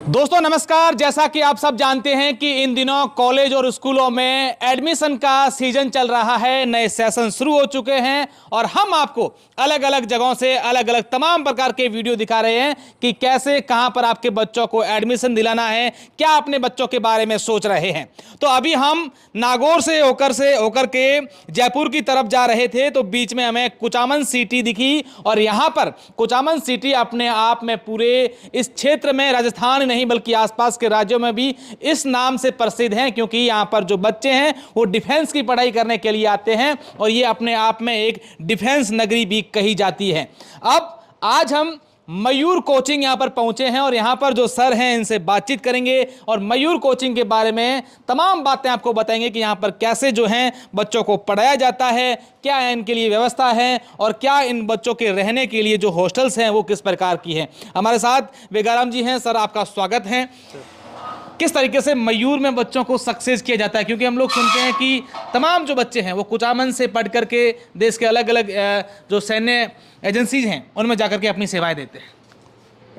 दोस्तों नमस्कार। जैसा कि आप सब जानते हैं कि इन दिनों कॉलेज और स्कूलों में एडमिशन का सीजन चल रहा है, नए सेशन शुरू हो चुके हैं और हम आपको अलग अलग जगहों से अलग अलग तमाम प्रकार के वीडियो दिखा रहे हैं कि कैसे कहां पर आपके बच्चों को एडमिशन दिलाना है, क्या अपने बच्चों के बारे में सोच रहे हैं। तो अभी हम नागौर से होकर के जयपुर की तरफ जा रहे थे तो बीच में हमें कुचामन सिटी दिखी और यहां पर कुचामन सिटी अपने आप में पूरे इस क्षेत्र में राजस्थान नहीं बल्कि आसपास के राज्यों में भी इस नाम से प्रसिद्ध हैं, क्योंकि यहां पर जो बच्चे हैं वो डिफेंस की पढ़ाई करने के लिए आते हैं और ये अपने आप में एक डिफेंस नगरी भी कही जाती है। अब आज हम मयूर कोचिंग यहां पर पहुंचे हैं और यहां पर जो सर हैं इनसे बातचीत करेंगे और मयूर कोचिंग के बारे में तमाम बातें आपको बताएंगे कि यहां पर कैसे जो हैं बच्चों को पढ़ाया जाता है, क्या इनके लिए व्यवस्था है और क्या इन बच्चों के रहने के लिए जो हॉस्टल्स हैं वो किस प्रकार की हैं। हमारे साथ वेगाराम जी हैं। सर आपका स्वागत है। किस तरीके से मयूर में बच्चों को सक्सेस किया जाता है, क्योंकि हम लोग सुनते हैं कि तमाम जो बच्चे हैं वो कुचामन से पढ़ करके देश के अलग अलग जो सैन्य एजेंसीज हैं उनमें जाकर के अपनी सेवाएं देते हैं।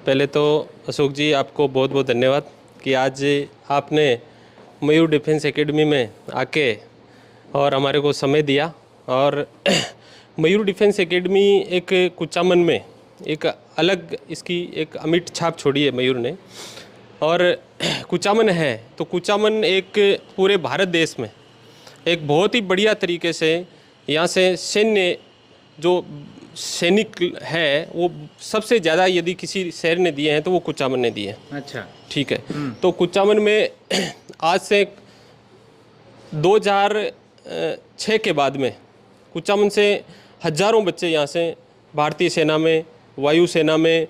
पहले तो अशोक जी आपको बहुत बहुत धन्यवाद कि आज आपने मयूर डिफेंस एकेडमी में आके और हमारे को समय दिया। और मयूर डिफेंस एकेडमी एक कुचामन में एक अलग इसकी एक अमिट छाप छोड़ी है मयूर ने। और कुचामन है तो कुचामन एक पूरे भारत देश में एक बहुत ही बढ़िया तरीके से यहाँ से सैन्य जो सैनिक है वो सबसे ज़्यादा यदि किसी शहर ने दिए हैं तो वो कुचामन ने दिए हैं। अच्छा, ठीक है। तो कुचामन में आज से 2006 के बाद में कुचामन से हज़ारों बच्चे यहाँ से भारतीय सेना में, वायुसेना में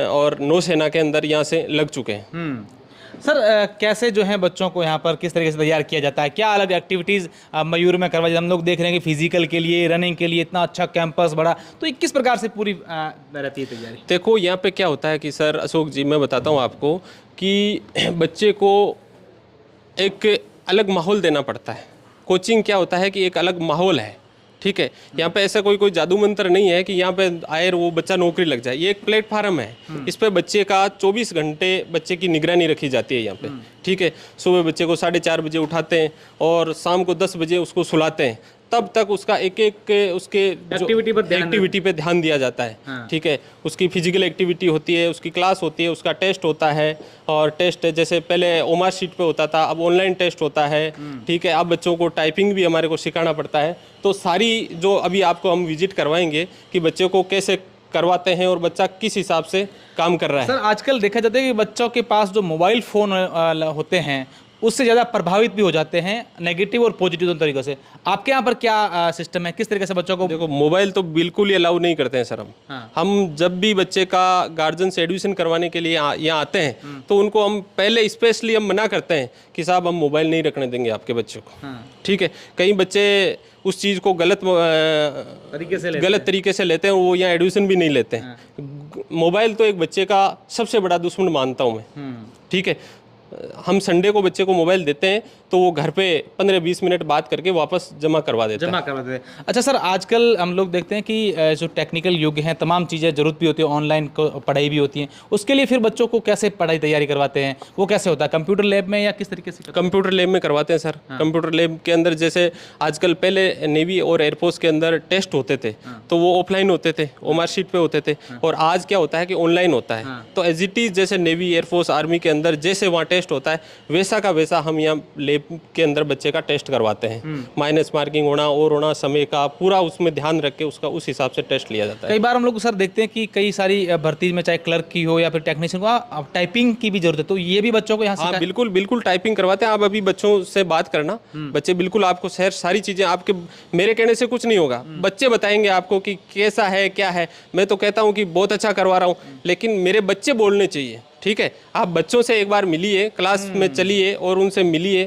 और नौसेना के अंदर यहाँ से लग चुके हैं। सर कैसे जो है बच्चों को यहाँ पर किस तरीके से तैयार किया जाता है, क्या अलग एक्टिविटीज़ मयूर में करवाई जाती है? हम लोग देख रहे हैं कि फिजिकल के लिए, रनिंग के लिए इतना अच्छा कैंपस बड़ा, तो ये किस प्रकार से पूरी रहती है तैयारी? देखो यहाँ पे क्या होता है कि सर अशोक जी मैं बताता हूँ आपको कि बच्चे को एक अलग माहौल देना पड़ता है। कोचिंग क्या होता है कि एक अलग माहौल है। ठीक है। यहाँ पे ऐसा कोई जादू मंत्र नहीं है कि यहाँ पे आए वो बच्चा नौकरी लग जाए। ये एक प्लेटफार्म है। इस पे बच्चे का 24 घंटे बच्चे की निगरानी रखी जाती है यहाँ पे। ठीक है। सुबह बच्चे को 4:30 बजे उठाते हैं और शाम को 10 बजे उसको सुलाते हैं। तब तक उसका एक एक उसके एक्टिविटी पे ध्यान दिया जाता है। हाँ। ठीक है। उसकी फिजिकल एक्टिविटी होती है, उसकी क्लास होती है, उसका टेस्ट होता है। और टेस्ट जैसे पहले ओमार शीट पे होता था, अब ऑनलाइन टेस्ट होता है। ठीक है। अब बच्चों को टाइपिंग भी हमारे को सिखाना पड़ता है। तो सारी जो अभी आपको हम विजिट करवाएंगे कि बच्चों को कैसे करवाते हैं और बच्चा किस हिसाब से काम कर रहा है। सर आजकल देखा जाता है कि बच्चों के पास जो मोबाइल फ़ोन होते हैं उससे ज़्यादा प्रभावित भी हो जाते हैं, नेगेटिव और पॉजिटिव दोनों तरीक़ों से। आपके यहाँ पर क्या सिस्टम है, किस तरीके से बच्चों को? देखो मोबाइल तो बिल्कुल ही अलाउ नहीं करते हैं सर हम। हाँ। हम जब भी बच्चे का गार्जियन से एडमिशन करवाने के लिए यहाँ आते हैं तो उनको हम पहले स्पेशली हम मना करते हैं कि साहब हम मोबाइल नहीं रखने देंगे आपके बच्चों को। हाँ। ठीक है। कई बच्चे उस चीज़ को गलत तरीके से लेते हैं, वो यहाँ एडमिशन भी नहीं लेते हैं। हाँ। मोबाइल तो एक बच्चे का सबसे बड़ा दुश्मन मानता हूँ मैं। ठीक है। हम संडे को बच्चे को मोबाइल देते हैं तो वो घर पे 15-20 मिनट बात करके वापस जमा करवा देते हैं। अच्छा सर, आजकल हम लोग देखते हैं कि जो टेक्निकल युग है, तमाम चीज़ें ज़रूरत भी होती है, ऑनलाइन पढ़ाई भी होती है, उसके लिए फिर बच्चों को कैसे पढ़ाई तैयारी करवाते हैं? वो कैसे होता है, कंप्यूटर लैब में या किस तरीके से? कंप्यूटर लैब में करवाते हैं सर। हाँ। कंप्यूटर लैब के अंदर जैसे आजकल पहले नेवी और एयरफोर्स के अंदर टेस्ट होते थे। हाँ। तो वो ऑफलाइन होते थे, ओमार शीट पे होते थे। हाँ। और आज क्या होता है कि ऑनलाइन होता है। हाँ। तो एज इट इज जैसे नेवी, एयरफोर्स, आर्मी के अंदर जैसे वहाँ टेस्ट होता है वैसा का वैसा हम यहाँ लैब के अंदर बच्चे का टेस्ट करवाते हैं। माइनस मार्किंग होना और होना, समय का पूरा उसमें ध्यान रख के उसका उस हिसाब से टेस्ट लिया जाता है। कई बार हम लोग सर देखते हैं कि कई सारी भर्ती में चाहे क्लर्क की हो या फिर टेक्नीशियन को टाइपिंग की भी जरूरत है, तो ये भी बच्चों को यहाँ? हाँ बिल्कुल बिल्कुल टाइपिंग करवाते हैं। आप अभी बच्चों से बात करना, बच्चे बिल्कुल आपको सारी चीज़ें आपके मेरे कहने से कुछ नहीं होगा, बच्चे बताएंगे आपको कि कैसा है क्या है। मैं तो कहता हूँ कि बहुत अच्छा करवा रहा हूँ, लेकिन मेरे बच्चे बोलने चाहिए। ठीक है। आप बच्चों से एक बार मिलिए, क्लास में चलिए और उनसे मिलिए,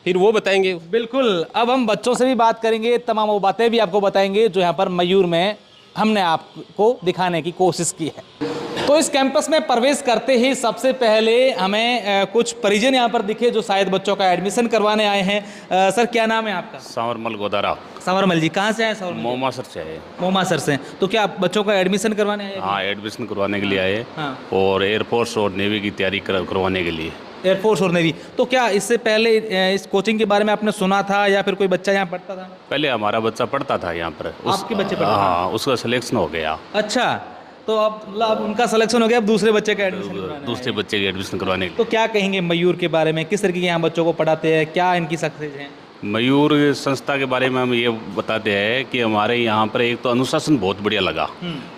फिर वो बताएंगे। बिल्कुल। अब हम बच्चों से भी बात करेंगे, तमाम वो बातें भी आपको बताएंगे जो यहाँ पर मयूर में हमने आपको दिखाने की कोशिश की है। तो इस कैंपस में प्रवेश करते ही सबसे पहले हमें कुछ परिजन यहाँ पर दिखे जो शायद बच्चों का एडमिशन करवाने आए हैं। सर क्या नाम है आपका? सांवरमल गोदारा। संवरमल जी, कहाँ से आए संवरमल? मोमा सर से आए। मोमा सर से। तो क्या आप बच्चों का एडमिशन करवाने आए हैं? हाँ, एडमिशन करवाने के लिए आए हाँ। और एयरफोर्स और नेवी की तैयारी करवाने के लिए। एयरफोर्स और नेवी। तो क्या इससे पहले इस कोचिंग के बारे में आपने सुना था या फिर कोई बच्चा यहाँ पढ़ता था? पहले हमारा बच्चा पढ़ता था यहाँ पर। आपके बच्चे पढ़ते थे? हाँ, उसका सिलेक्शन हो गया। अच्छा, तो अब मतलब उनका सिलेक्शन हो गया, अब दूसरे बच्चे का एडमिशन करवाना दूसरे है। बच्चे के एडमिशन करवाने के तो क्या कहेंगे मयूर के बारे में? किस तरीके के यहाँ बच्चों को पढ़ाते हैं, क्या इनकी सक्सेस है? लिए मयूर संस्था के बारे में हम ये बताते हैं कि हमारे यहाँ पर एक तो अनुशासन बहुत बढ़िया लगा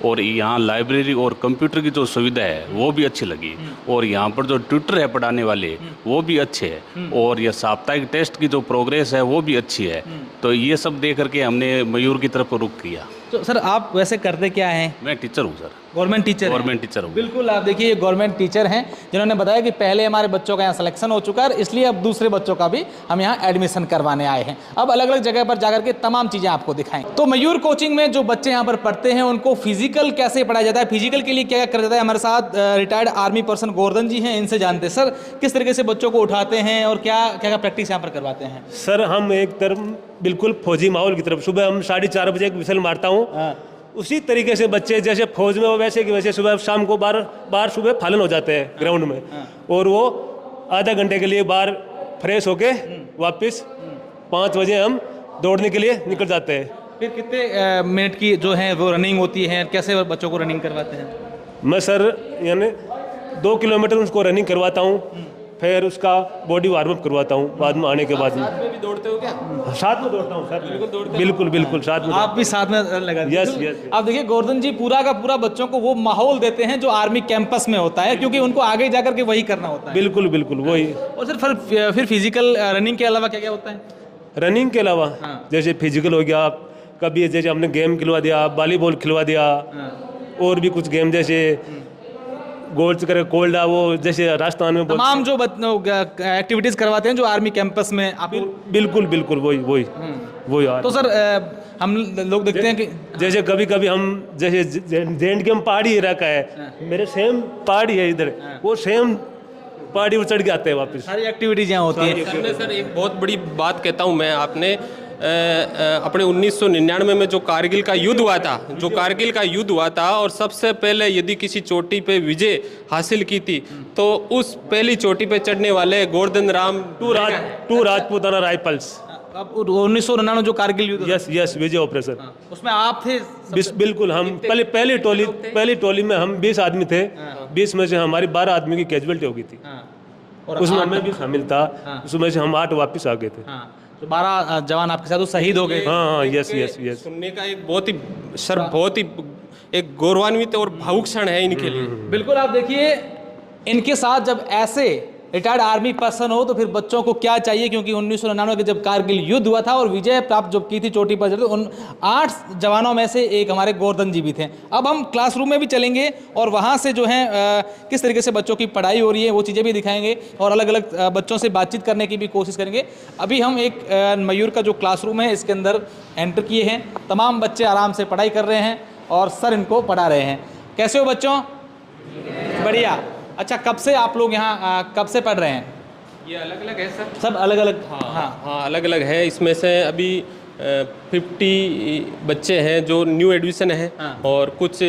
और यहाँ लाइब्रेरी और कंप्यूटर की जो सुविधा है वो भी अच्छी लगी और यहाँ पर जो ट्यूटर है पढ़ाने वाले वो भी अच्छे हैं और ये साप्ताहिक टेस्ट की जो प्रोग्रेस है वो भी अच्छी है। तो ये सब देख करके हमने मयूर की तरफ रुख किया। तो सर आप वैसे करते क्या हैं? मैं टीचर हूँ sir, government teacher? Government teacher हूँ। बिल्कुल, आप देखिए ये गवर्नमेंट टीचर हैं जिन्होंने बताया कि पहले हमारे बच्चों का यहाँ सिलेक्शन हो चुका है, इसलिए अब दूसरे बच्चों का भी हम यहाँ एडमिशन करवाने आए हैं। अब अलग अलग जगह पर जाकर के तमाम चीज़ें आपको दिखाएं। तो मयूर कोचिंग में जो बच्चे यहाँ पर पढ़ते हैं उनको फिजिकल कैसे पढ़ाया जाता है, फिजिकल के लिए क्या करा जाता है, हमारे साथ रिटायर्ड आर्मी पर्सन गोवर्धन जी हैं, इनसे जानते हैं। सर किस तरीके से बच्चों को उठाते हैं और क्या क्या प्रैक्टिस यहाँ पर करवाते हैं? सर हम एक तरफ बिल्कुल फौजी माहौल की तरफ, सुबह हम 4:30 बजे एक विसल मारता हूँ, उसी तरीके से बच्चे जैसे फौज में हो वैसे की वैसे सुबह शाम को बार सुबह फालन हो जाते हैं ग्राउंड में और वो आधा घंटे के लिए बाहर फ्रेश होके वापस 5 बजे हम दौड़ने के लिए निकल जाते हैं। फिर कितने मिनट की जो है वो रनिंग होती है, कैसे बच्चों को रनिंग करवाते हैं? मैं सर यानी 2 किलोमीटर उसको रनिंग करवाता हूँ, फिर उसका बॉडी वार्म अप करवाता हूँ बाद में आने के बाद में। साथ में भी दौड़ते हो क्या? साथ में दौड़ता हूँ सर, बिल्कुल साथ में। आप भी साथ में लगा दीजिए। यस। आप देखिए गोवर्धन जी पूरा का पूरा बच्चों को वो माहौल देते हैं जो आर्मी कैंपस में होता है, क्योंकि उनको आगे जाकर के वही करना होता है। बिल्कुल वही। और सर फिर फिजिकल रनिंग के अलावा क्या क्या होता है? रनिंग के अलावा जैसे फिजिकल हो गया, कभी जैसे हमने गेम खिलवा दिया, वॉलीबॉल खिलवा दिया, और भी कुछ गेम जैसे गोल्ड करे कोल्ड वो जैसे राजस्थान में तमाम जो एक्टिविटीज करवाते हैं जो आर्मी कैंपस में आप। बिल्कुल वही यार। तो सर हम लोग देखते हैं कि जैसे कभी हम जैसे जेएंडके में पहाड़ी इलाका है, मेरे सेम पहाड़ी है इधर, वो सेम पहाड़ी पर चढ़ के आते हैं वापस। सारी एक्टिविटीज यहाँ होती है। हमने सर एक बहुत बड़ी बात कहता हूँ मैं, आपने अपने 1999 में जो कारगिल का युद्ध हुआ था और सबसे पहले यदि किसी चोटी पे विजय हासिल की थी तो उस पहली चोटी पे चढ़ने वाले गोवर्धन राम टू राजपूताना राइफल्स। अब 1999 जो कारगिल युद्ध, यस विजय ऑपरेशन, उसमें आप थे? बिल्कुल हम पहली टोली में हम 20 आदमी थे, 20 में से हमारी 12 आदमी की कैजुअलिटी हो गई थी, उसमें मैं भी शामिल था, उसमें से हम 8 वापस आ गए थे। तो 12 जवान आपके साथ शहीद हो गए। हाँ, यस। सुनने का एक बहुत ही एक गौरवान्वित और भावुक क्षण है इनके लिए। बिल्कुल, आप देखिए इनके साथ जब ऐसे रिटायर्ड आर्मी पर्सन हो तो फिर बच्चों को क्या चाहिए, क्योंकि 1999 के जब कारगिल युद्ध हुआ था और विजय प्राप्त जब की थी चोटी पर चढ़ते, उन 8 जवानों में से एक हमारे गोवर्धन जी भी थे। अब हम क्लासरूम में भी चलेंगे और वहाँ से जो है किस तरीके से बच्चों की पढ़ाई हो रही है वो चीज़ें भी दिखाएंगे और अलग अलग बच्चों से बातचीत करने की भी कोशिश करेंगे। अभी हम एक मयूर का जो क्लासरूम है इसके अंदर एंटर किए हैं, तमाम बच्चे आराम से पढ़ाई कर रहे हैं और सर इनको पढ़ा रहे हैं। कैसे हो बच्चों? बढ़िया। अच्छा, कब से आप लोग यहाँ कब से पढ़ रहे हैं? ये अलग अलग है सर, सब अलग अलग? हाँ अलग अलग है। इसमें से अभी 50 बच्चे हैं जो न्यू एडमिशन है और कुछ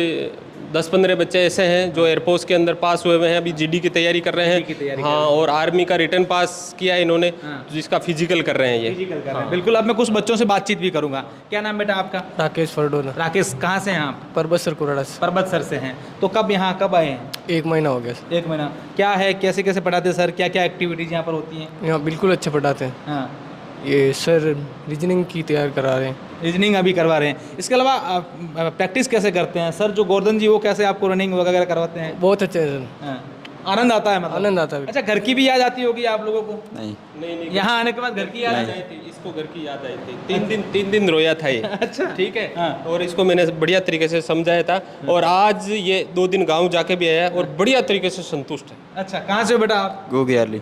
10-15 बच्चे ऐसे हैं जो एयरफोर्स के अंदर पास हुए हैं, अभी जीडी की तैयारी कर रहे हैं। हाँ, और आर्मी का रिटर्न पास किया है इन्होंने, जिसका फिजिकल कर रहे हैं ये। फिजिकल कर रहे हैं। बिल्कुल, अब मैं कुछ बच्चों से बातचीत भी करूंगा। क्या नाम बेटा आपका? राकेश फरडोला। राकेश, कहाँ से हैं आप? पर्वत सर कुराड़ा से। पर्वत सर से हैं। तो कब आए हैं? 1 महीना हो गया सर। 1 महीना। क्या है, कैसे कैसे पढ़ाते हैं सर, क्या क्या एक्टिविटीज यहाँ पर होती हैं? यहाँ बिल्कुल अच्छे पढ़ाते हैं। हाँ, ये सर रीजनिंग की तैयार करा रहे हैं। रीजनिंग अभी करवा रहे हैं। इसके अलावा प्रैक्टिस कैसे करते हैं सर? जो गोवर्धन जी वो कैसे आपको रनिंग वगैरह करवाते हैं? बहुत अच्छे है सर। हाँ, आनंद आता है मतलब? आनंद आता है। अच्छा, घर की भी याद आती होगी आप लोगों को? नहीं, यहाँ आने के बाद घर की याद आई थी, इसको घर की याद आई थी। 3 दिन रोया था ये। अच्छा, ठीक है। हाँ। और इसको मैंने बढ़िया तरीके से समझाया था और आज ये 2 दिन गाँव जाके भी आया और बढ़िया तरीके से संतुष्ट है। अच्छा, कहाँ से बेटा आप? गोगरियाली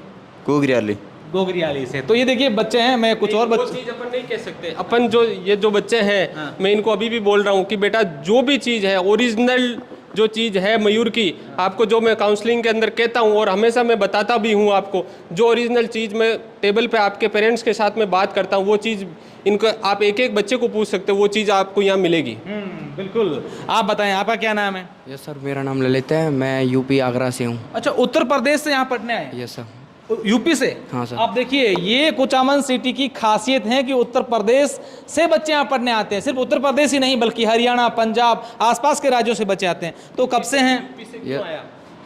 से। तो ये देखिए बच्चे हैं, मैं कुछ और बच्चे चीज अपन नहीं कह सकते, अपन जो बच्चे हैं मैं इनको अभी भी बोल रहा हूँ कि बेटा जो भी चीज़ है ओरिजिनल जो चीज़ है मयूर की, आपको जो मैं काउंसलिंग के अंदर कहता हूँ और हमेशा मैं बताता भी हूँ आपको, जो ओरिजिनल चीज़ मैं टेबल पे आपके पेरेंट्स के साथ में बात करता हूँ, वो चीज़ इनको आप एक एक बच्चे को पूछ सकते हो, वो चीज़ आपको यहाँ मिलेगी। बिल्कुल। आप बताएं, आपका क्या नाम है? यस सर, मेरा नाम ललित है, मैं यूपी आगरा से हूँ। अच्छा, उत्तर प्रदेश से यहाँ पढ़ने आए? Yes sir. यूपी से? हाँ सर। आप देखिए, ये कुचामन सिटी की खासियत है कि उत्तर प्रदेश से बच्चे यहाँ पढ़ने आते हैं। सिर्फ उत्तर प्रदेश ही नहीं बल्कि हरियाणा, पंजाब, आसपास के राज्यों से बच्चे आते हैं। तो कब से हैं?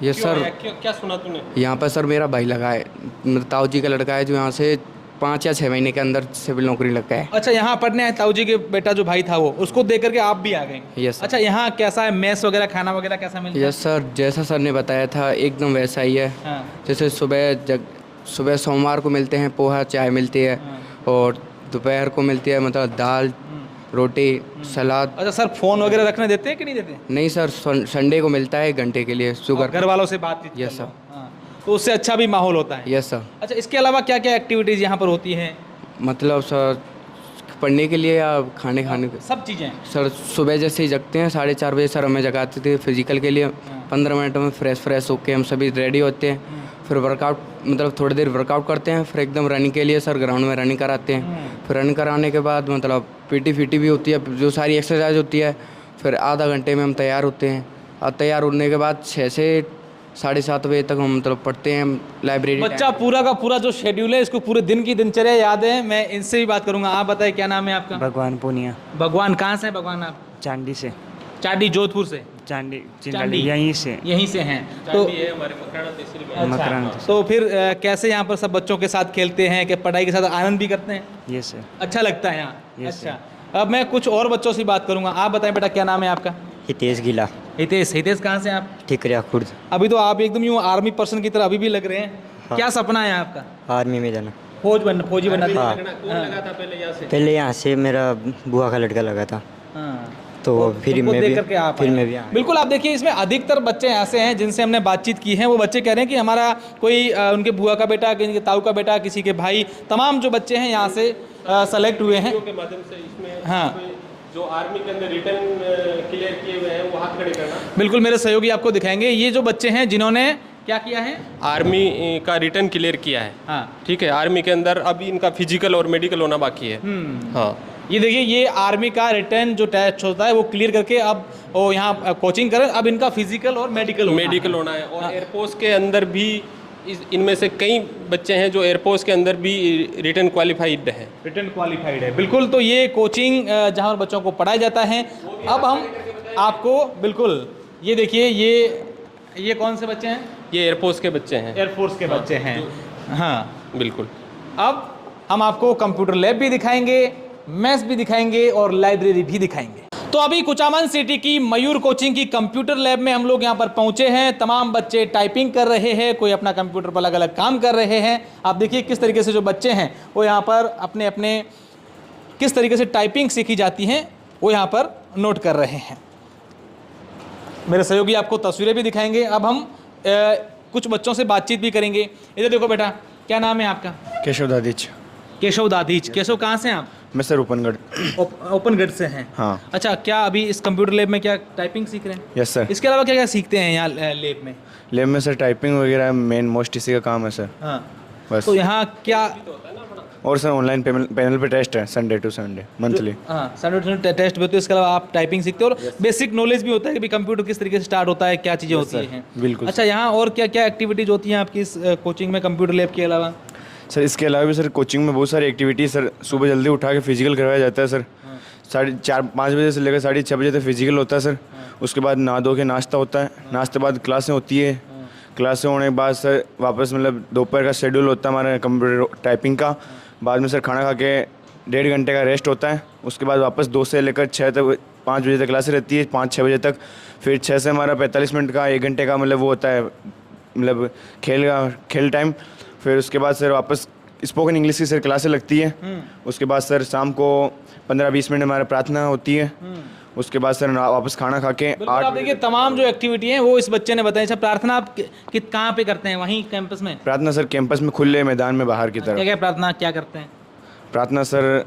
यस सर, क्या सुना तूने? यहाँ पर सर मेरा भाई लगा है, मेरे ताऊ जी का लड़का है, जो यहाँ से 5 या 6 महीने के अंदर सिविल नौकरी लग गया है। अच्छा, यहाँ पढ़ने आए, ताऊ जी के बेटा जो भाई था वो, उसको देख करके आप भी आ गए? Yes sir. अच्छा, यहाँ कैसा है, मेस वगैरह, खाना वगैरह कैसा मिलता है? यस सर, जैसा सर ने बताया था एकदम वैसा ही है। हाँ। जैसे सुबह सोमवार को मिलते हैं पोहा चाय मिलती है, और दोपहर को मिलती है मतलब दाल रोटी सलाद। अच्छा सर, फोन वगैरह रखने देते हैं कि नहीं देते? नहीं सर, संडे को मिलता है 1 घंटे के लिए और शुगर। घर वालों से बातचीत? Yes sir. हाँ, तो उससे अच्छा भी माहौल होता है? Yes sir. अच्छा, इसके अलावा क्या क्या एक्टिविटीज़ यहाँ पर होती हैं? मतलब सर पढ़ने के लिए या खाने के? सब चीज़ें? सर सुबह जैसे ही जगते हैं 4:30 बजे सर हमें जगाते थे फिजिकल के लिए। 15 मिनट में फ्रेश होके हम सभी रेडी होते हैं, फिर वर्कआउट मतलब थोड़ी देर वर्कआउट करते हैं, फिर एकदम रनिंग के लिए सर ग्राउंड में रनिंग कराते हैं। फिर रनिंग कराने के बाद मतलब पीटी भी होती है, जो सारी एक्सरसाइज होती है। फिर आधा घंटे में हम तैयार होते हैं, और तैयार होने के बाद 6 से 7:30 बजे तक हम मतलब पढ़ते हैं लाइब्रेरी। बच्चा पूरा का पूरा जो शेड्यूल है, इसको पूरे दिन की दिनचर्या याद है। मैं इनसे भी बात करूंगा। आप बताइए, क्या नाम है आपका? भगवान पूनिया। भगवान कहाँ से हैं भगवान आप? चांदी से। चांडी, जोधपुर से? चांदी चांदी, यहीं से। यहीं से हैं तो? ये हमारे मकराना तहसील में। अच्छा, मकराना। तो फिर कैसे यहाँ पर सब बच्चों के साथ खेलते हैं, कि पढ़ाई के साथ आनंद भी करते हैं? ये सर। अच्छा लगता है यहाँ? Yes, अच्छा, अब मैं कुछ और बच्चों से बात करूंगा। आप बताएं बेटा, क्या नाम है आपका? हितेश गिला। हितेश कहाँ से आप? ठिकरिया खुर्द। अभी तो आप एकदम यूँ आर्मी पर्सन की तरह अभी भी लग रहे हैं। क्या सपना है आपका? आर्मी में जाना। फौजी बनना? हाँ। कौन लगा था पहले यहाँ से? पहले यहाँ से मेरा बुआ का लड़का लगा था, हाँ। तो फिर तुमको मैं देख भी करके आप फिर आए। मैं भी आया। बिल्कुल। आप देखिए, इसमें अधिकतर बच्चे ऐसे हैं जिनसे हमने बातचीत की है, वो बच्चे कह रहे हैं कि हमारा कोई उनके बुआ का बेटा, किसी के ताऊ का बेटा, किसी के भाई, तमाम जो बच्चे हैं यहाँ से सेलेक्ट हुए हैं। के माध्यम से इसमें हाँ। जो आर्मी के अंदर रिटर्न क्लियर किए हुए हैं वो हाथ खड़े करना। बिल्कुल, मेरे सहयोगी आपको दिखाएंगे। ये जो बच्चे हैं जिन्होंने क्या किया है, आर्मी का रिटर्न क्लियर किया है। हाँ। ठीक है, आर्मी के अंदर अभी इनका फिजिकल और मेडिकल होना बाकी है। हाँ, ये देखिए, ये आर्मी का रिटर्न जो टेस्ट होता है वो क्लियर करके अब वो यहाँ कोचिंग करें। अब इनका फिजिकल और मेडिकल होना है। और एयरफोर्स के अंदर भी इनमें से कई बच्चे हैं जो एयरफोर्स के अंदर भी रिटर्न क्वालिफाइड है। रिटर्न क्वालिफाइड है। बिल्कुल। तो ये कोचिंग जहाँ पर बच्चों को पढ़ाया जाता है। अब हम आपको बिल्कुल ये देखिए, ये कौन से बच्चे हैं? ये एयरफोर्स के बच्चे हैं। एयरफोर्स के बच्चे हैं। हाँ, बिल्कुल। अब हम आपको कंप्यूटर लैब भी दिखाएंगे, मैथ्स भी दिखाएंगे और लाइब्रेरी भी दिखाएंगे। तो अभी कुचामन सिटी की मयूर कोचिंग की कंप्यूटर लैब में हम लोग यहाँ पर पहुँचे हैं। तमाम बच्चे टाइपिंग कर रहे हैं, कोई अपना कंप्यूटर पर अलग अलग काम कर रहे हैं। आप देखिए किस तरीके से जो बच्चे हैं वो यहाँ पर अपने अपने किस तरीके से टाइपिंग सीखी जाती हैं वो यहाँ पर नोट कर रहे हैं। मेरे सहयोगी आपको तस्वीरें भी दिखाएंगे। अब हम कुछ बच्चों से बातचीत भी करेंगे। इधर देखो बेटा, क्या नाम है आपका? केशव दादीच। केशव दादीच। केशव कहाँ से हैं आप? मैं सर ओपनगढ़। ओपनगढ़ से हैं? हाँ। अच्छा, क्या अभी इस कंप्यूटर लैब में क्या टाइपिंग सीख रहे हैं? Yes sir. इसके अलावा क्या क्या सीखते हैं यहाँ लैब में? लैब में सर टाइपिंग वगैरह मेन मोस्ट इसी का काम है सर। हाँ। बस। तो यहाँ क्या? और सर ऑनलाइन पैनल पे टेस्ट है संडे टू संडे मंथली। हाँ, संडे टेस्ट भी होते हैं। इसके अलावा आप टाइपिंग सीखते हो और बेसिक नॉलेज भी होता है कि कंप्यूटर किस तरीके से स्टार्ट होता है, क्या चीज़ें होती हैं। बिल्कुल। अच्छा, यहाँ और क्या क्या एक्टिविटीज़ होती हैं आपकी इस कोचिंग में कंप्यूटर लैब के अलावा? सर इसके अलावा भी सर कोचिंग में बहुत सारी एक्टिविटीज सर। सुबह जल्दी उठा के फिजिकल करवाया जाता है सर। 4:30-5 बजे से लेकर 6:30 बजे तक फिजिकल होता है सर। उसके बाद नहा धो के नाश्ता होता है। नाश्ते बाद क्लासें होती है। क्लासें होने के बाद सर वापस मतलब दोपहर का शेड्यूल होता है हमारा कंप्यूटर टाइपिंग का। बाद में सर खाना खा के 1.5 घंटे का रेस्ट होता है। उसके बाद वापस 2 से लेकर 6 तक 5 बजे तक क्लासें रहती है, 5-6 बजे तक। फिर 6 से हमारा 45 मिनट का 1 घंटे का मतलब वो होता है मतलब खेल टाइम। फिर उसके बाद सर वापस स्पोकन इंग्लिश की सर क्लासें लगती है। उसके बाद सर शाम को 15-20 मिनट हमारा प्रार्थना होती है। उसके बाद सर वापस खाना खा के 8। आप देखिए, तमाम जो एक्टिविटी हैं वो इस बच्चे ने बताई। अच्छा, प्रार्थना आप कहाँ पे करते हैं? वहीं कैंपस में? प्रार्थना सर कैंपस में खुले मैदान में बाहर की क्या तरफ। क्या प्रार्थना क्या करते हैं? प्रार्थना सर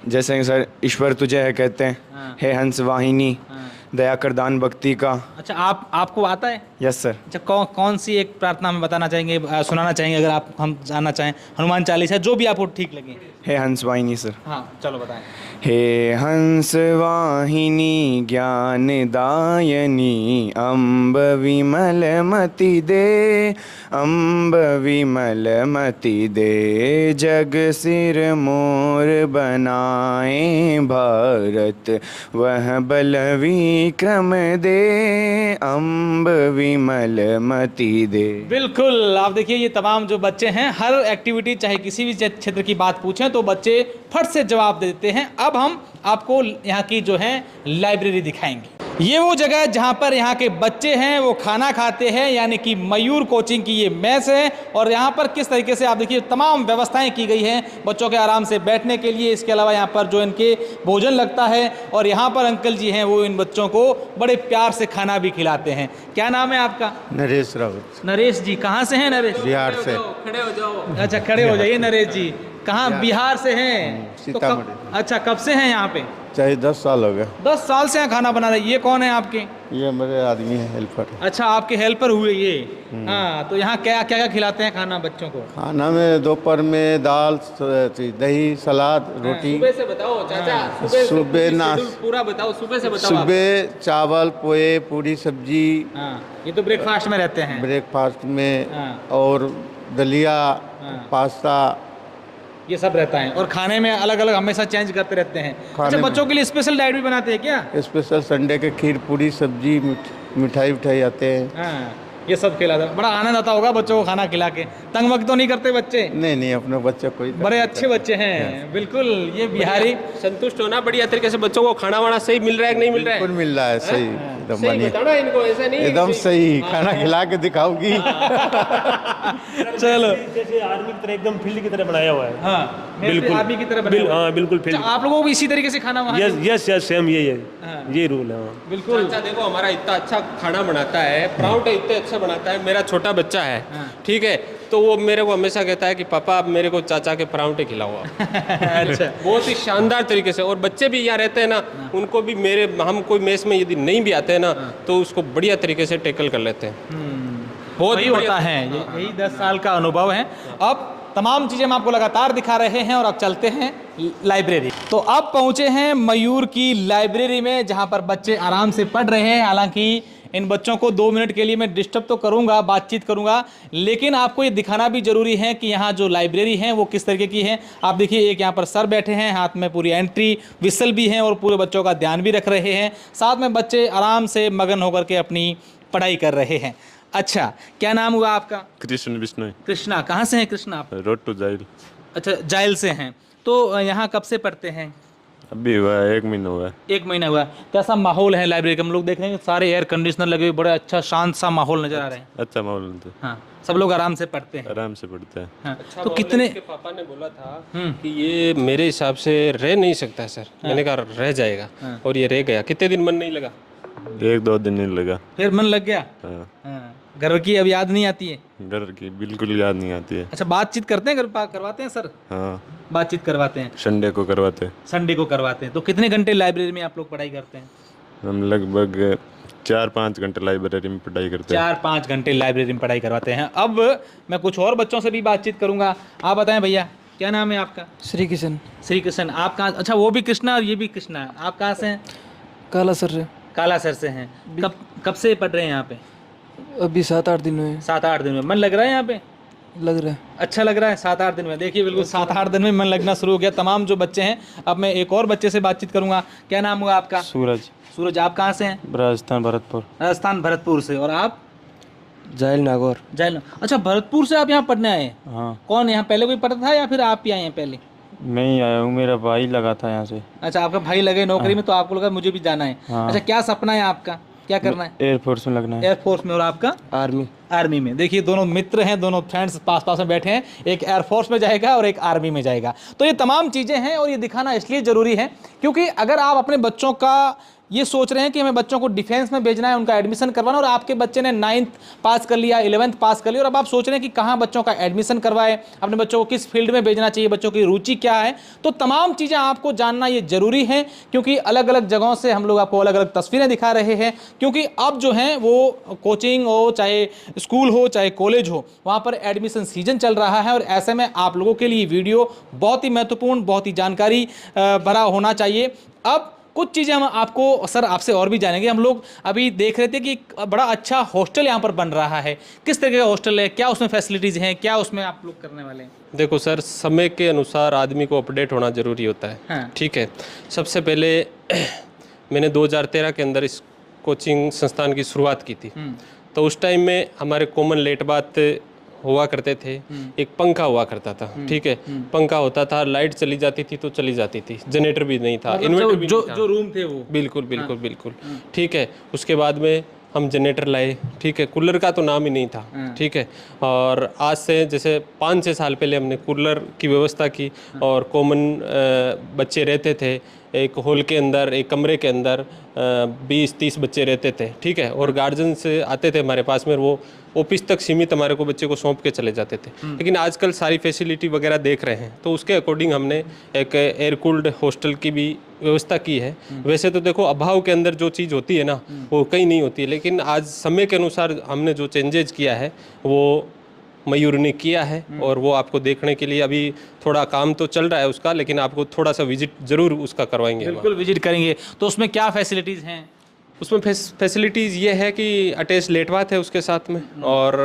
जैसे सर ईश्वर तुझे है कहते हैं, हाँ। हे हंस वाहिनी, दयाकर दान भक्ति का। अच्छा, आपको आता है? Yes sir. अच्छा, कौन सी एक प्रार्थना में बताना चाहेंगे, सुनाना चाहेंगे अगर आप हम जानना चाहें? हनुमान चालीसा, जो भी आपको ठीक लगे। हे हंस वाहिनी सर। हाँ चलो बताएं। हे हंस वाहिनी ज्ञान दायनी अम्ब विमल मति दे, अम्ब विमल मति दे, जग सिर मोर बनाए भारत वह बल विक्रम दे, अम्ब विमल मति दे। बिल्कुल, आप देखिए ये तमाम जो बच्चे हैं, हर एक्टिविटी चाहे किसी भी क्षेत्र की बात पूछें तो बच्चे फट से जवाब दे देते हैं। अब हम आपको यहाँ की जो है लाइब्रेरी दिखाएंगे। ये वो जगह है जहाँ पर यहाँ के बच्चे हैं वो खाना खाते हैं, यानी कि मयूर कोचिंग की ये मेस है। और यहाँ पर किस तरीके से आप देखिए तमाम व्यवस्थाएं की गई हैं बच्चों के आराम से बैठने के लिए। इसके अलावा यहाँ पर जो इनके भोजन लगता है, और यहाँ पर अंकल जी हैं वो इन बच्चों को बड़े प्यार से खाना भी खिलाते हैं। क्या नाम है आपका? नरेश राउत। नरेश जी, कहाँ से हैं नरेश? बिहार से। खड़े हो जाओ। अच्छा, खड़े हो जाइए नरेश जी। कहाँ? बिहार से हैं? तो सीतामढ़ी। अच्छा, कब से हैं यहाँ पे? चाहे 10 साल हो गए। 10 साल से यहाँ खाना बना रहे हैं। ये कौन है आपके? ये मेरे आदमी है, हेल्पर। अच्छा, आपके हेल्पर हुए ये। हाँ, तो यहाँ क्या क्या खिलाते हैं खाना बच्चों को? खाना में दोपहर में दाल, दही, सलाद, रोटी। सुबह से बताओ चाचा, सुबह नाश पूरा बताओ, सुबह से बताओ। सुबह चावल, पोहे, पूरी, सब्जी। हाँ, ये तो ब्रेकफास्ट में रहते हैं। ब्रेकफास्ट में हाँ। और दलिया, पास्ता, ये सब रहता है। और खाने में अलग अलग हमेशा चेंज करते रहते हैं। अच्छा, में। बच्चों के लिए स्पेशल डाइट भी बनाते हैं क्या? स्पेशल संडे के खीर पूरी सब्जी, मिठाई आते हैं। हाँ, ये सब खिलाते हैं। बड़ा आनंद आता होगा बच्चों को खाना खिला के। तंग वक्त तो नहीं करते बच्चे? नहीं, अपने बच्चे कोई बड़े अच्छे बच्चे हैं। बिल्कुल, ये बिहारी संतुष्ट होना बढ़िया तरीके से। बच्चों को खाना वाना सही मिल रहा है कि नहीं मिल रहा है? बिल्कुल मिल रहा है, सही एकदम सही बढ़िया। बताओ ना इनको, ऐसा नहीं एकदम सही खाना खिला के दिखाऊंगी। चलो। जैसे आर्मी की तरह एकदम फील्ड की तरह बनाया हुआ है। हाँ, बिल्कुल आदमी की तरह बने हुए हैं। हाँ बिल्कुल फील्ड। अच्छा, आप लोगों को भी इसी तरीके से खाना वहाँ? यस सेम यही है, हाँ। ये रूल है। हाँ। बिल्कुल। चाचा देखो, हमारा इतना अच्छा खाना बनाता है, पराठे इतने अच्छा बनाता है। मेरा छोटा बच्चा है, ठीक है, तो वो मेरे को हमेशा कहता है कि पापा आप मेरे को चाचा के पराठे खिलाओ आप। अच्छा, बहुत ही शानदार तरीके से। और बच्चे भी यहाँ रहते हैं ना, उनको भी हम कोई मेस में यदि नहीं भी आते हैं ना, तो उसको बढ़िया तरीके से टैकल कर लेते हैं। बहुत वही बढ़िया। होता है, यही 10 साल का अनुभव है। अब तमाम चीज़ें हम आपको लगातार दिखा रहे हैं और अब चलते हैं लाइब्रेरी। तो अब पहुंचे हैं मयूर की लाइब्रेरी में, जहां पर बच्चे आराम से पढ़ रहे हैं। हालांकि इन बच्चों को 2 मिनट के लिए मैं डिस्टर्ब तो करूंगा, बातचीत करूंगा, लेकिन आपको ये दिखाना भी जरूरी है कि यहाँ जो लाइब्रेरी है वो किस तरीके की है। आप देखिए, एक यहाँ पर सर बैठे हैं, हाथ में पूरी एंट्री विसल भी हैं और पूरे बच्चों का ध्यान भी रख रहे हैं। साथ में बच्चे आराम से मगन होकर के अपनी पढ़ाई कर रहे हैं। अच्छा, क्या नाम हुआ आपका? कृष्ण विष्णु। कृष्णा, कहाँ से हैं कृष्णा आप? रोड टू जाइल। अच्छा, जाइल से हैं। तो यहाँ कब से पढ़ते हैं? अभी हुआ है, 1 महीना हुआ है। 1 महीना हुआ। कैसा माहौल है लाइब्रेरी का? हम लोग देख रहे हैं सारे एयर कंडीशनर लगे हुए, बड़ा अच्छा शांत सा माहौल नजर आ रहा है। अच्छा माहौल है, हाँ, सब लोग आराम से पढ़ते हैं। आराम से पढ़ते हैं। हाँ। अच्छा, तो कितने इसके पापा ने बोला था कि ये मेरे हिसाब से रह नहीं सकता है सर। मैंने कहा रह जाएगा, और ये रह गया। कितने दिन मन नहीं लगा? 1-2 दिन नहीं लगा। फिर मन लग गया? हाँ, हाँ। घर की अब याद नहीं आती है? घर की बिल्कुल याद नहीं आती है। अच्छा, बातचीत करते हैं, घर करवाते हैं सर? हाँ, बातचीत करवाते हैं, संडे को करवाते हैं। संडे को करवाते हैं। तो कितने घंटे लाइब्रेरी में आप लोग पढ़ाई करते हैं? हम लगभग 4-5 घंटे लाइब्रेरी में पढ़ाई करते हैं। 4-5 घंटे लाइब्रेरी में पढ़ाई करवाते हैं। अब मैं कुछ और बच्चों से भी बातचीत करूंगा। आप बताएं भैया, क्या नाम है आपका? श्री किशन। श्री कृष्ण। आप कहाँ? अच्छा, वो भी कृष्णा और ये भी कृष्णा है। आप कहाँ से हैं? काला सर से। काला सर से हैं। कब से पढ़ रहे हैं यहाँ पे? अभी 7-8 दिन हुए। 7-8 दिन में मन लग रहा है यहाँ पे? लग रहा है। अच्छा लग रहा है 7-8 दिन में। देखिए, बिल्कुल 7-8 दिन में मन लगना शुरू हो गया तमाम जो बच्चे हैं। अब मैं एक और बच्चे से बातचीत करूंगा। क्या नाम हुआ आपका? सूरज। सूरज, आप कहाँ से हैं? राजस्थान भरतपुर। राजस्थान भरतपुर से। और आप? जाइल नागौर। जाइल। अच्छा, भरतपुर से आप यहाँ पढ़ने आए? हाँ। कौन यहाँ पहले कोई पढ़ता था या फिर आप ही आए हैं पहले? मैं ही आया हूँ, मेरा भाई लगा था यहाँ से। अच्छा, आपका भाई लगे नौकरी में, तो आपको लगा मुझे भी जाना है। हाँ। अच्छा, क्या सपना है आपका? क्या करना है? एयरफोर्स में लगना है। एयरफोर्स में। और आपका? आर्मी। आर्मी में। देखिए, दोनों मित्र हैं, दोनों फ्रेंड्स पास पास में बैठे हैं। एक एयरफोर्स में जाएगा और एक आर्मी में जाएगा। तो ये तमाम चीज़ें हैं और ये दिखाना इसलिए ज़रूरी है क्योंकि अगर आप अपने बच्चों का ये सोच रहे हैं कि हमें बच्चों को डिफेंस में भेजना है, उनका एडमिशन करवाना, और आपके बच्चे ने 9th पास कर लिया, 11th पास कर लिया, और अब आप सोच रहे हैं कि कहाँ बच्चों का एडमिशन करवाए, अपने बच्चों को किस फील्ड में भेजना चाहिए, बच्चों की रुचि क्या है। तो तमाम चीज़ें आपको जानना ये जरूरी है, क्योंकि अलग अलग जगहों से हम लोग आपको अलग अलग तस्वीरें दिखा रहे हैं, क्योंकि अब जो है वो कोचिंग हो, चाहे स्कूल हो, चाहे कॉलेज हो, वहाँ पर एडमिशन सीजन चल रहा है। और ऐसे में आप लोगों के लिए वीडियो बहुत ही महत्वपूर्ण, बहुत ही जानकारी भरा होना चाहिए। अब कुछ चीज़ें हम आपको सर आपसे और भी जानेंगे। हम लोग अभी देख रहे थे कि एक बड़ा अच्छा हॉस्टल यहाँ पर बन रहा है, किस तरह का हॉस्टल है, क्या उसमें फैसिलिटीज़ हैं, क्या उसमें आप लोग करने वाले हैं? देखो सर, समय के अनुसार आदमी को अपडेट होना ज़रूरी होता है। हाँ। ठीक है, सबसे पहले मैंने 2013 के अंदर इस कोचिंग संस्थान की शुरुआत की थी। तो उस टाइम में हमारे कॉमन लेट बात हुआ करते थे, एक पंखा हुआ करता था। ठीक है, पंखा होता था, लाइट चली जाती थी तो चली जाती थी, जनरेटर भी नहीं था, इन्वर्टर भी नहीं था। जो रूम थे वो बिल्कुल बिल्कुल बिल्कुल। ठीक है, उसके बाद में हम जनरेटर लाए। ठीक है, कूलर का तो नाम ही नहीं था। ठीक है, और आज से जैसे 5-6 साल पहले हमने कूलर की व्यवस्था की, और कॉमन बच्चे रहते थे एक हॉल के अंदर, एक कमरे के अंदर 20-30 बच्चे रहते थे। ठीक है, और गार्जियन से आते थे हमारे पास में, वो ऑफिस तक सीमित हमारे को बच्चे को सौंप के चले जाते थे। लेकिन आजकल सारी फैसिलिटी वगैरह देख रहे हैं, तो उसके अकॉर्डिंग हमने एक एयर कूल्ड हॉस्टल की भी व्यवस्था की है। वैसे तो देखो, अभाव के अंदर जो चीज़ होती है ना, वो कहीं नहीं होती है, लेकिन आज समय के अनुसार हमने जो चेंजेज किया है वो मयूर ने किया है, और वो आपको देखने के लिए अभी थोड़ा काम तो चल रहा है उसका, लेकिन आपको थोड़ा सा विजिट जरूर उसका करवाएंगे। बिल्कुल विजिट करेंगे। तो उसमें क्या फैसिलिटीज़ हैं? उसमें फैसिलिटीज़ ये है कि अटैच लेट बाथ है उसके साथ में, और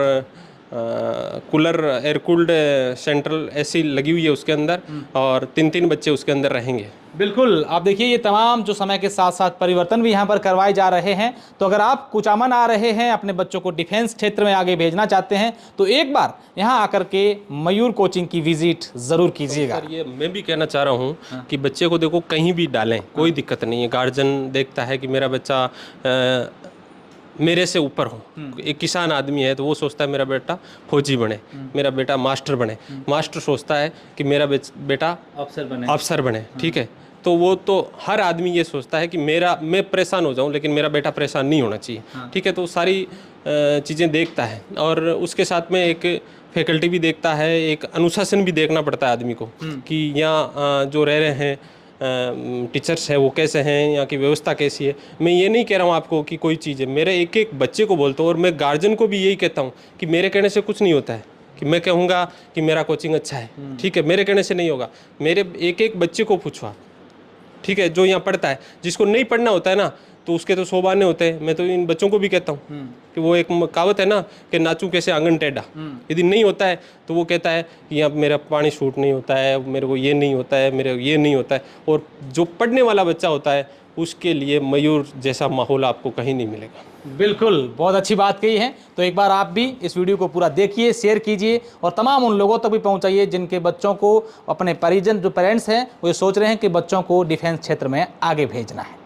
cooler air cooled central AC लगी हुई है उसके अंदर, और 3-3 बच्चे उसके अंदर रहेंगे। बिल्कुल, आप देखिए ये तमाम जो समय के साथ साथ परिवर्तन भी यहाँ पर करवाए जा रहे हैं। तो अगर आप कुचामन आ रहे हैं, अपने बच्चों को डिफेंस क्षेत्र में आगे भेजना चाहते हैं, तो एक बार यहाँ आकर के मयूर कोचिंग की विजिट ज़रूर कीजिएगा। सर, ये मैं भी कहना चाह रहा हूँ कि बच्चे को देखो कहीं भी डालें, कोई दिक्कत नहीं है। गार्जियन देखता है कि मेरा बच्चा मेरे से ऊपर हो। एक किसान आदमी है तो वो सोचता है मेरा बेटा फौजी बने, मेरा बेटा मास्टर बने। मास्टर सोचता है कि मेरा बेटा अफसर बने। ठीक है, तो वो तो हर आदमी ये सोचता है कि मैं परेशान हो जाऊं, लेकिन मेरा बेटा परेशान नहीं होना चाहिए। ठीक है, तो सारी चीज़ें देखता है, और उसके साथ में एक फैकल्टी भी देखता है, एक अनुशासन भी देखना पड़ता है आदमी को कि यहाँ जो रह रहे हैं टीचर्स हैं वो कैसे हैं, यहाँ की व्यवस्था कैसी है। मैं ये नहीं कह रहा हूँ आपको कि कोई चीज़ है, मेरे एक एक बच्चे को बोलता हूँ, और मैं गार्जियन को भी यही कहता हूँ कि मेरे कहने से कुछ नहीं होता है, कि मैं कहूँगा कि मेरा कोचिंग अच्छा है। ठीक है, मेरे कहने से नहीं होगा, मेरे एक एक बच्चे को पूछो आप। ठीक है, जो यहाँ पढ़ता है, जिसको नहीं पढ़ना होता है ना, तो उसके तो 100 बहाने होते हैं। मैं तो इन बच्चों को भी कहता हूँ कि वो एक कहावत है ना कि नाचूं कैसे आंगन टेढ़ा। यदि नहीं होता है तो वो कहता है कि यहाँ मेरा पानी शूट नहीं होता है, मेरे को ये नहीं होता है, मेरे को ये नहीं होता है। और जो पढ़ने वाला बच्चा होता है उसके लिए मयूर जैसा माहौल आपको कहीं नहीं मिलेगा। बिल्कुल, बहुत अच्छी बात कही है। तो एक बार आप भी इस वीडियो को पूरा देखिए, शेयर कीजिए, और तमाम उन लोगों तक भी पहुंचाइए जिनके बच्चों को, अपने परिजन जो पेरेंट्स हैं, वो ये सोच रहे हैं कि बच्चों को डिफेंस क्षेत्र में आगे भेजना है।